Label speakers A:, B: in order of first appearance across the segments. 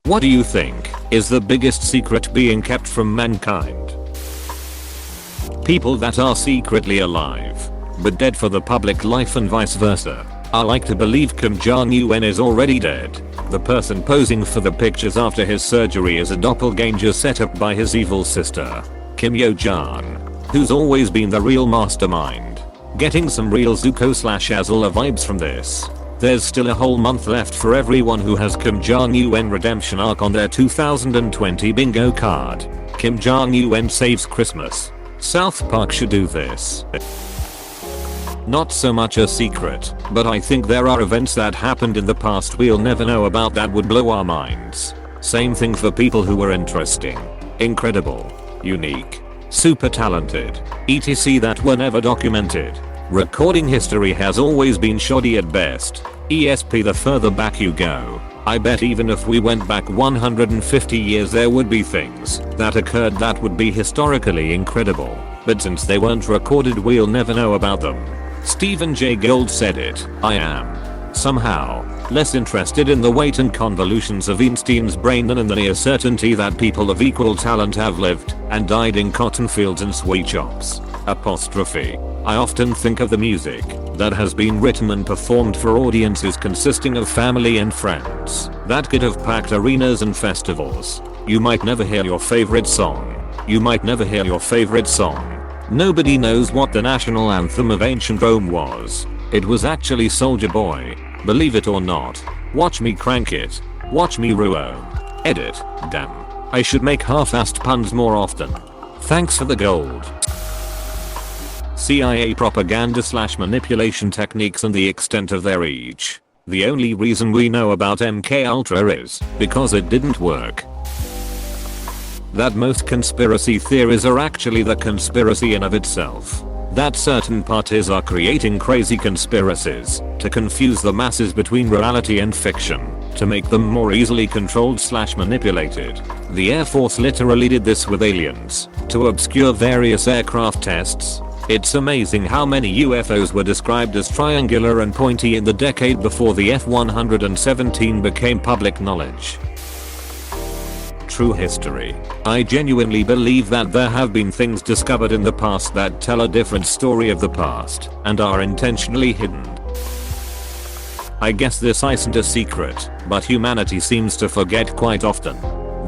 A: What do you think is the biggest secret being kept from mankind? People that are secretly alive, but dead for the public life and vice versa. I like to believe Kim Jong-un is already dead. The person posing for the pictures after his surgery is a doppelganger set up by his evil sister, Kim Yo-jong, who's always been the real mastermind. Getting some real Zuko/Azula vibes from this. There's still a whole month left for everyone who has Kim Jong-un redemption arc on their 2020 bingo card. Kim Jong-un saves Christmas. South Park should do this. Not so much a secret, but I think there are events that happened in the past we'll never know about that would blow our minds. Same thing for people who were interesting, incredible, unique, super talented, etc. that were never documented. Recording history has always been shoddy at best. ESP the further back you go, I bet even if we went back 150 years there would be things that occurred that would be historically incredible, but since they weren't recorded we'll never know about them. Stephen Jay Gould said it. I am, somehow, less interested in the weight and convolutions of Einstein's brain than in the near certainty that people of equal talent have lived and died in cotton fields and sweet shops. Apostrophe. I often think of the music that has been written and performed for audiences consisting of family and friends that could have packed arenas and festivals. You might never hear your favorite song. You might never hear your favorite song. Nobody knows what the national anthem of ancient Rome was. It was actually Soldier Boy. Believe it or not. Watch me crank it. Watch me ruo. Edit. Damn. I should make half-assed puns more often. Thanks for the gold. CIA propaganda/manipulation techniques and the extent of their reach. The only reason we know about MK Ultra is because it didn't work. That most conspiracy theories are actually the conspiracy in of itself. That certain parties are creating crazy conspiracies to confuse the masses between reality and fiction, to make them more easily controlled/manipulated. The Air Force literally did this with aliens, to obscure various aircraft tests. It's amazing how many UFOs were described as triangular and pointy in the decade before the F-117 became public knowledge. True history. I genuinely believe that there have been things discovered in the past that tell a different story of the past and are intentionally hidden. I guess this isn't a secret, but humanity seems to forget quite often.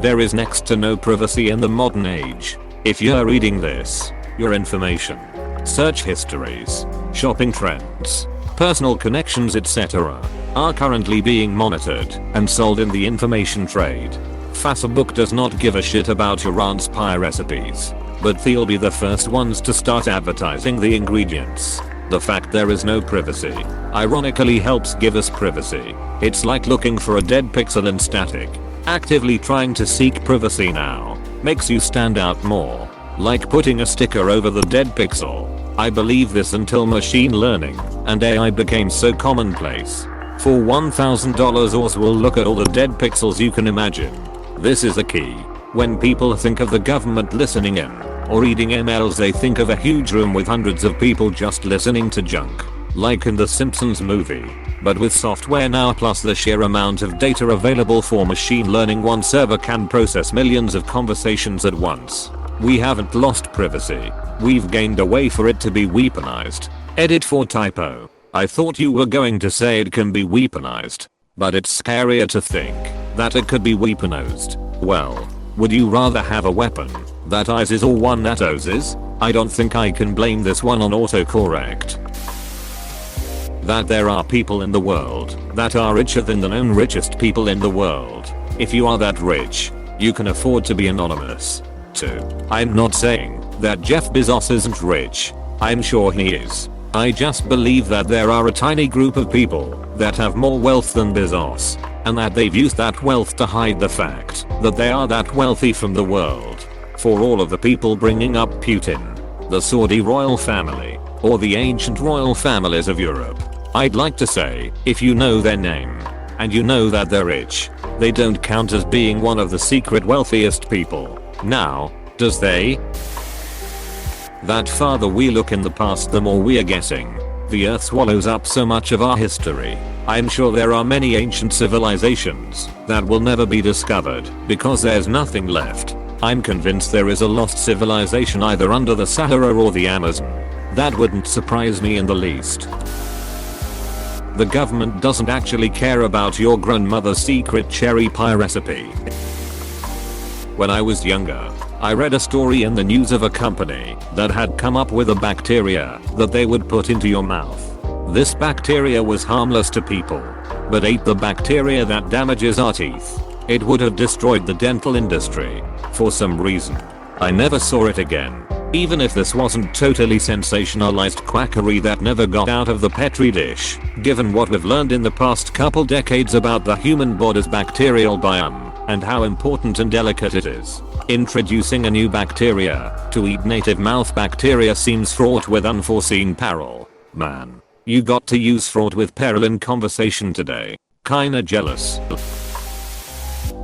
A: There is next to no privacy in the modern age. If you're reading this, your information, search histories, shopping trends, personal connections etc. are currently being monitored and sold in the information trade. Facebook does not give a shit about your aunt's pie recipes, but they'll be the first ones to start advertising the ingredients. The fact there is no privacy, ironically helps give us privacy. It's like looking for a dead pixel in static. Actively trying to seek privacy now makes you stand out more. Like putting a sticker over the dead pixel. I believe this until machine learning and AI became so commonplace. For $1,000 Oz will look at all the dead pixels you can imagine. This is the key. When people think of the government listening in or reading emails they think of a huge room with hundreds of people just listening to junk. Like in the Simpsons movie. But with software now plus the sheer amount of data available for machine learning, one server can process millions of conversations at once. We haven't lost privacy. We've gained a way for it to be weaponized. Edit for typo. I thought you were going to say it can be weaponized. But it's scarier to think that it could be weaponized. Well, would you rather have a weapon that ises or one that oses? I don't think I can blame this one on autocorrect. That there are people in the world that are richer than the known richest people in the world. If you are that rich, you can afford to be anonymous. Too. I'm not saying that Jeff Bezos isn't rich. I'm sure he is. I just believe that there are a tiny group of people that have more wealth than Bezos, and that they've used that wealth to hide the fact that they are that wealthy from the world. For all of the people bringing up Putin, the Saudi royal family, or the ancient royal families of Europe, I'd like to say, if you know their name, and you know that they're rich, they don't count as being one of the secret wealthiest people. Now, does they? That farther we look in the past the more we are guessing. The earth swallows up so much of our history. I'm sure there are many ancient civilizations that will never be discovered because there's nothing left. I'm convinced there is a lost civilization either under the Sahara or the Amazon. That wouldn't surprise me in the least. The government doesn't actually care about your grandmother's secret cherry pie recipe. When I was younger, I read a story in the news of a company that had come up with a bacteria that they would put into your mouth. This bacteria was harmless to people, but ate the bacteria that damages our teeth. It would have destroyed the dental industry. For some reason, I never saw it again. Even if this wasn't totally sensationalized quackery that never got out of the petri dish, given what we've learned in the past couple decades about the human body's bacterial biome and how important and delicate it is, introducing a new bacteria to eat native mouth bacteria seems fraught with unforeseen peril. Man, you got to use fraught with peril in conversation today. Kinda jealous.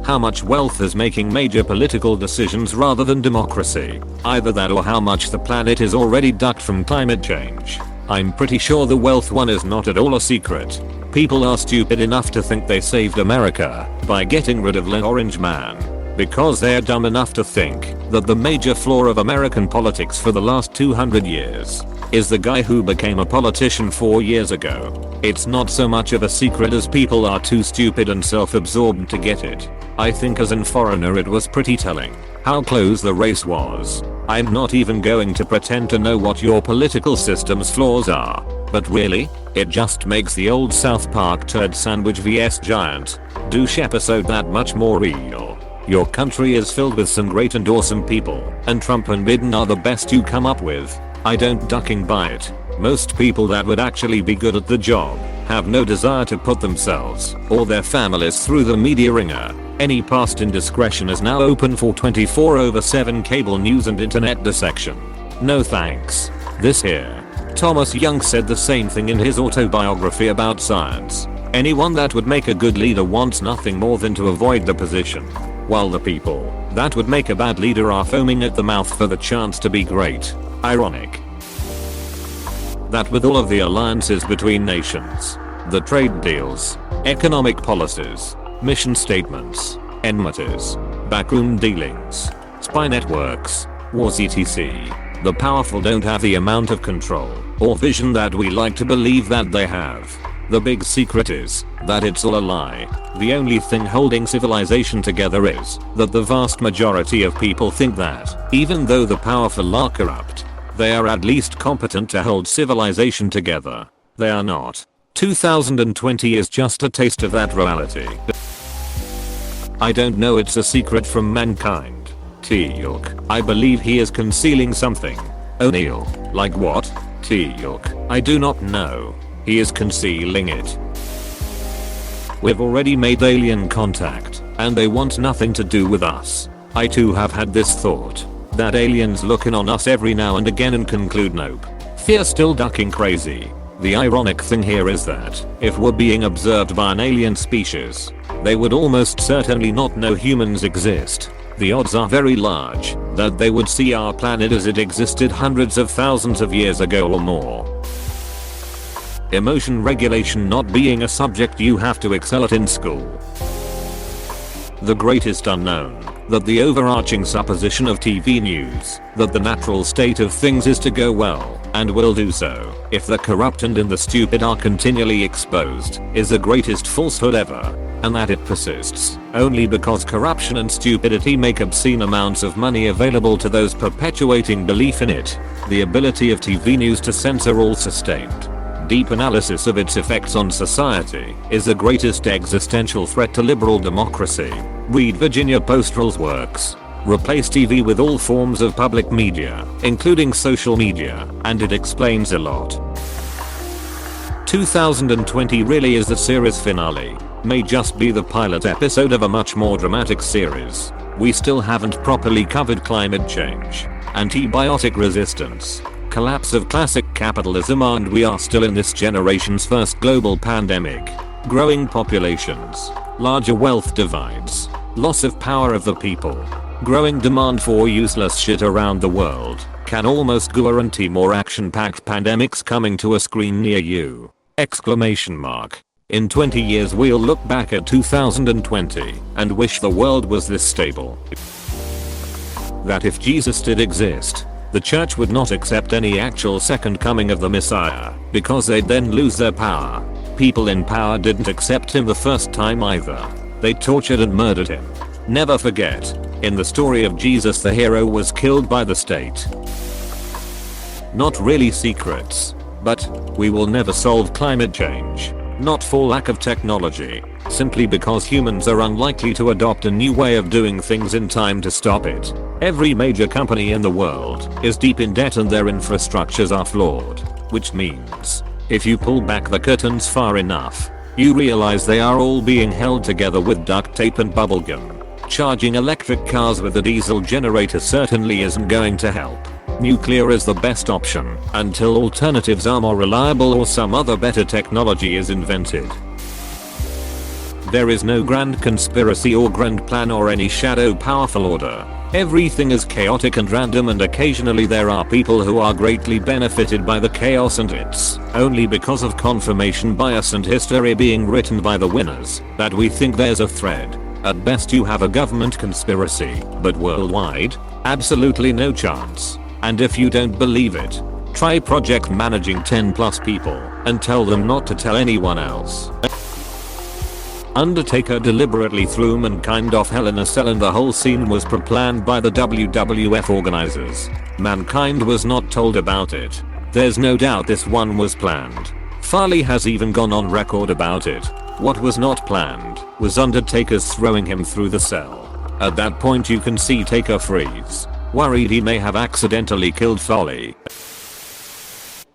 A: How much wealth is making major political decisions rather than democracy? Either that or how much the planet is already ducked from climate change. I'm pretty sure the wealth one is not at all a secret. People are stupid enough to think they saved America by getting rid of the orange man, because they're dumb enough to think that the major flaw of American politics for the last 200 years is the guy who became a politician 4 years ago. It's not so much of a secret as people are too stupid and self-absorbed to get it. I think as a foreigner it was pretty telling how close the race was. I'm not even going to pretend to know what your political system's flaws are, but really, it just makes the old South Park turd sandwich vs giant douche episode that much more real. Your country is filled with some great and awesome people, and Trump and Biden are the best you come up with. I don't ducking buy it. Most people that would actually be good at the job have no desire to put themselves or their families through the media ringer. Any past indiscretion is now open for 24/7 cable news and internet dissection. No thanks. This here. Thomas Young said the same thing in his autobiography about science. Anyone that would make a good leader wants nothing more than to avoid the position, while the people that would make a bad leader are foaming at the mouth for the chance to be great. Ironic that with all of the alliances between nations, the trade deals, economic policies, mission statements, enmities, backroom dealings, spy networks, wars etc., the powerful don't have the amount of control or vision that we like to believe that they have. The big secret is that it's all a lie. The only thing holding civilization together is that the vast majority of people think that, even though the powerful are corrupt, they are at least competent to hold civilization together. They are not. 2020 is just a taste of that reality. I don't know, it's a secret from mankind. Teal'c, I believe he is concealing something. O'Neill, like what? Teal'c, I do not know. He is concealing it. We've already made alien contact, and they want nothing to do with us. I too have had this thought, that aliens look in on us every now and again and conclude nope. Fear still ducking crazy. The ironic thing here is that, if we're being observed by an alien species, they would almost certainly not know humans exist. The odds are very large that they would see our planet as it existed hundreds of thousands of years ago or more. Emotion regulation not being a subject you have to excel at in school. The greatest unknown, that the overarching supposition of TV news, that the natural state of things is to go well, and will do so, if the corrupt and the stupid are continually exposed, is the greatest falsehood ever, and that it persists, only because corruption and stupidity make obscene amounts of money available to those perpetuating belief in it. The ability of TV news to censor all sustained, deep analysis of its effects on society is the greatest existential threat to liberal democracy. Read Virginia Postral's works. Replace TV with all forms of public media, including social media, and it explains a lot. 2020 really is the series finale. May just be the pilot episode of a much more dramatic series. We still haven't properly covered climate change, antibiotic resistance, collapse of classic capitalism, and we are still in this generation's first global pandemic. Growing populations, larger wealth divides, loss of power of the people, growing demand for useless shit around the world, can almost guarantee more action-packed pandemics coming to a screen near you. Exclamation mark. In 20 years we'll look back at 2020 and wish the world was this stable. That if Jesus did exist, the church would not accept any actual second coming of the Messiah, because they'd then lose their power. People in power didn't accept him the first time either. They tortured and murdered him. Never forget, in the story of Jesus the hero was killed by the state. Not really secrets, but we will never solve climate change. Not for lack of technology, simply because humans are unlikely to adopt a new way of doing things in time to stop it. Every major company in the world is deep in debt and their infrastructures are flawed, which means, if you pull back the curtains far enough, you realize they are all being held together with duct tape and bubblegum. Charging electric cars with a diesel generator certainly isn't going to help. Nuclear is the best option until alternatives are more reliable or some other better technology is invented. There is no grand conspiracy or grand plan or any shadow powerful order. Everything is chaotic and random, and occasionally there are people who are greatly benefited by the chaos, and it's only because of confirmation bias and history being written by the winners that we think there's a thread. At best you have a government conspiracy, but worldwide? Absolutely no chance. And if you don't believe it, try project managing 10+ people and tell them not to tell anyone else. Undertaker deliberately threw mankind off Hell in a Cell and the whole scene was pre-planned by the WWF organizers. Mankind was not told about it. There's no doubt this one was planned. Farley has even gone on record about it. What was not planned was Undertaker's throwing him through the cell. At that point you can see Taker freeze, worried he may have accidentally killed Farley.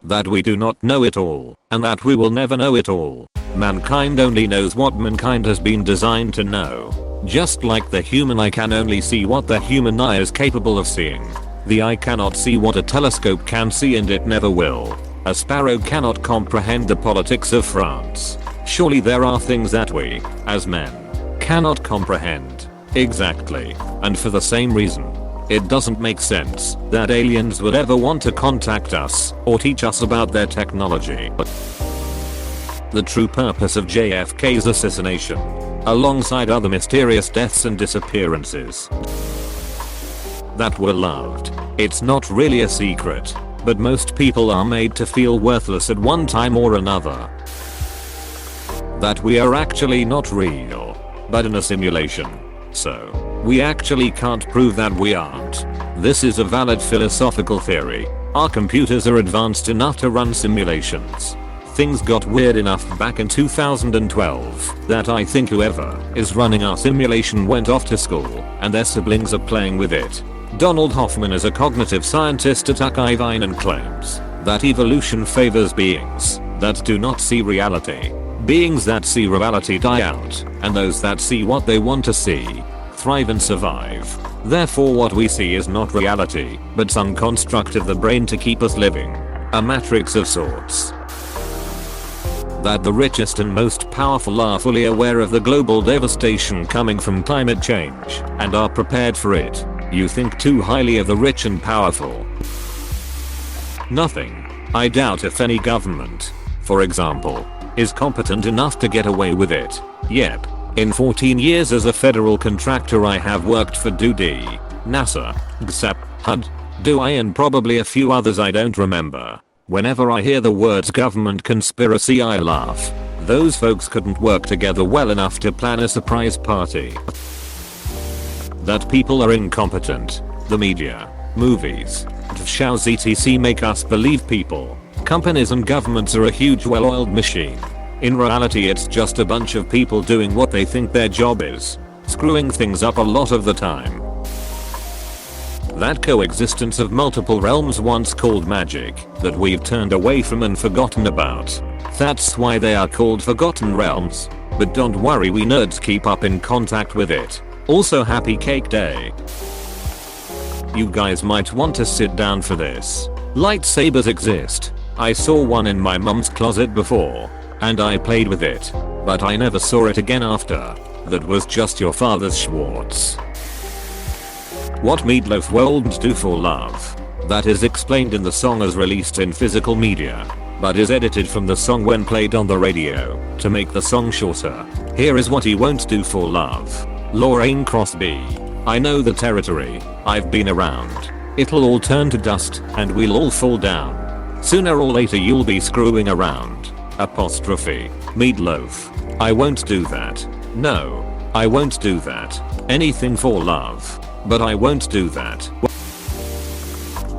A: That we do not know it all, and that we will never know it all. Mankind only knows what mankind has been designed to know. Just like the human eye can only see what the human eye is capable of seeing. The eye cannot see what a telescope can see, and it never will. A sparrow cannot comprehend the politics of France. Surely there are things that we, as men, cannot comprehend. Exactly. And for the same reason, it doesn't make sense that aliens would ever want to contact us or teach us about their technology. The true purpose of JFK's assassination, alongside other mysterious deaths and disappearances that were loved. It's not really a secret, but most people are made to feel worthless at one time or another. That we are actually not real, but in a simulation. So, we actually can't prove that we aren't. This is a valid philosophical theory. Our computers are advanced enough to run simulations. Things got weird enough back in 2012 that I think whoever is running our simulation went off to school and their siblings are playing with it. Donald Hoffman is a cognitive scientist at Irvine and claims that evolution favors beings that do not see reality. Beings that see reality die out, and those that see what they want to see thrive and survive. Therefore what we see is not reality, but some construct of the brain to keep us living. A matrix of sorts. That the richest and most powerful are fully aware of the global devastation coming from climate change and are prepared for it. You think too highly of the rich and powerful. Nothing. I doubt if any government, for example, is competent enough to get away with it. Yep. In 14 years as a federal contractor I have worked for DoD, NASA, GSAP, HUD, DOI and probably a few others I don't remember. Whenever I hear the words government conspiracy I laugh. Those folks couldn't work together well enough to plan a surprise party. That people are incompetent. The media, movies, shows etc make us believe people, companies and governments are a huge well-oiled machine. In reality it's just a bunch of people doing what they think their job is, screwing things up a lot of the time. That coexistence of multiple realms once called magic that we've turned away from and forgotten about. That's why they are called Forgotten Realms. But don't worry, we nerds keep up in contact with it. Also happy Cake Day. You guys might want to sit down for this. Lightsabers exist. I saw one in my mum's closet before, and I played with it, but I never saw it again after. That was just your father's Schwartz. What Meatloaf won't do for love. that is explained in the song as released in physical media, but is edited from the song when played on the radio to make the song shorter. Here is what he won't do for love. Lorraine Crosby. I know the territory. I've been around. It'll all turn to dust and we'll all fall down. Sooner or later you'll be screwing around. Apostrophe. Meatloaf. I won't do that. No. I won't do that. Anything for love. But I won't do that.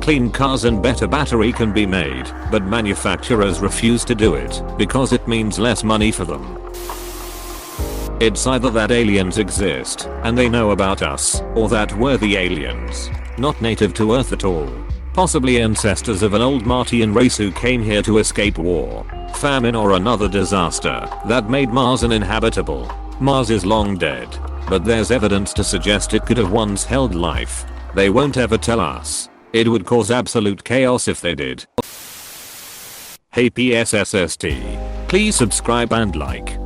A: Clean cars and better battery can be made, but manufacturers refuse to do it because it means less money for them. It's either that aliens exist and they know about us, or that we're the aliens, not native to Earth at all. Possibly ancestors of an old Martian race who came here to escape war, famine or another disaster that made Mars uninhabitable. Mars is long dead, but there's evidence to suggest it could have once held life. They won't ever tell us. It would cause absolute chaos if they did. Hey PSSST. Please subscribe and like.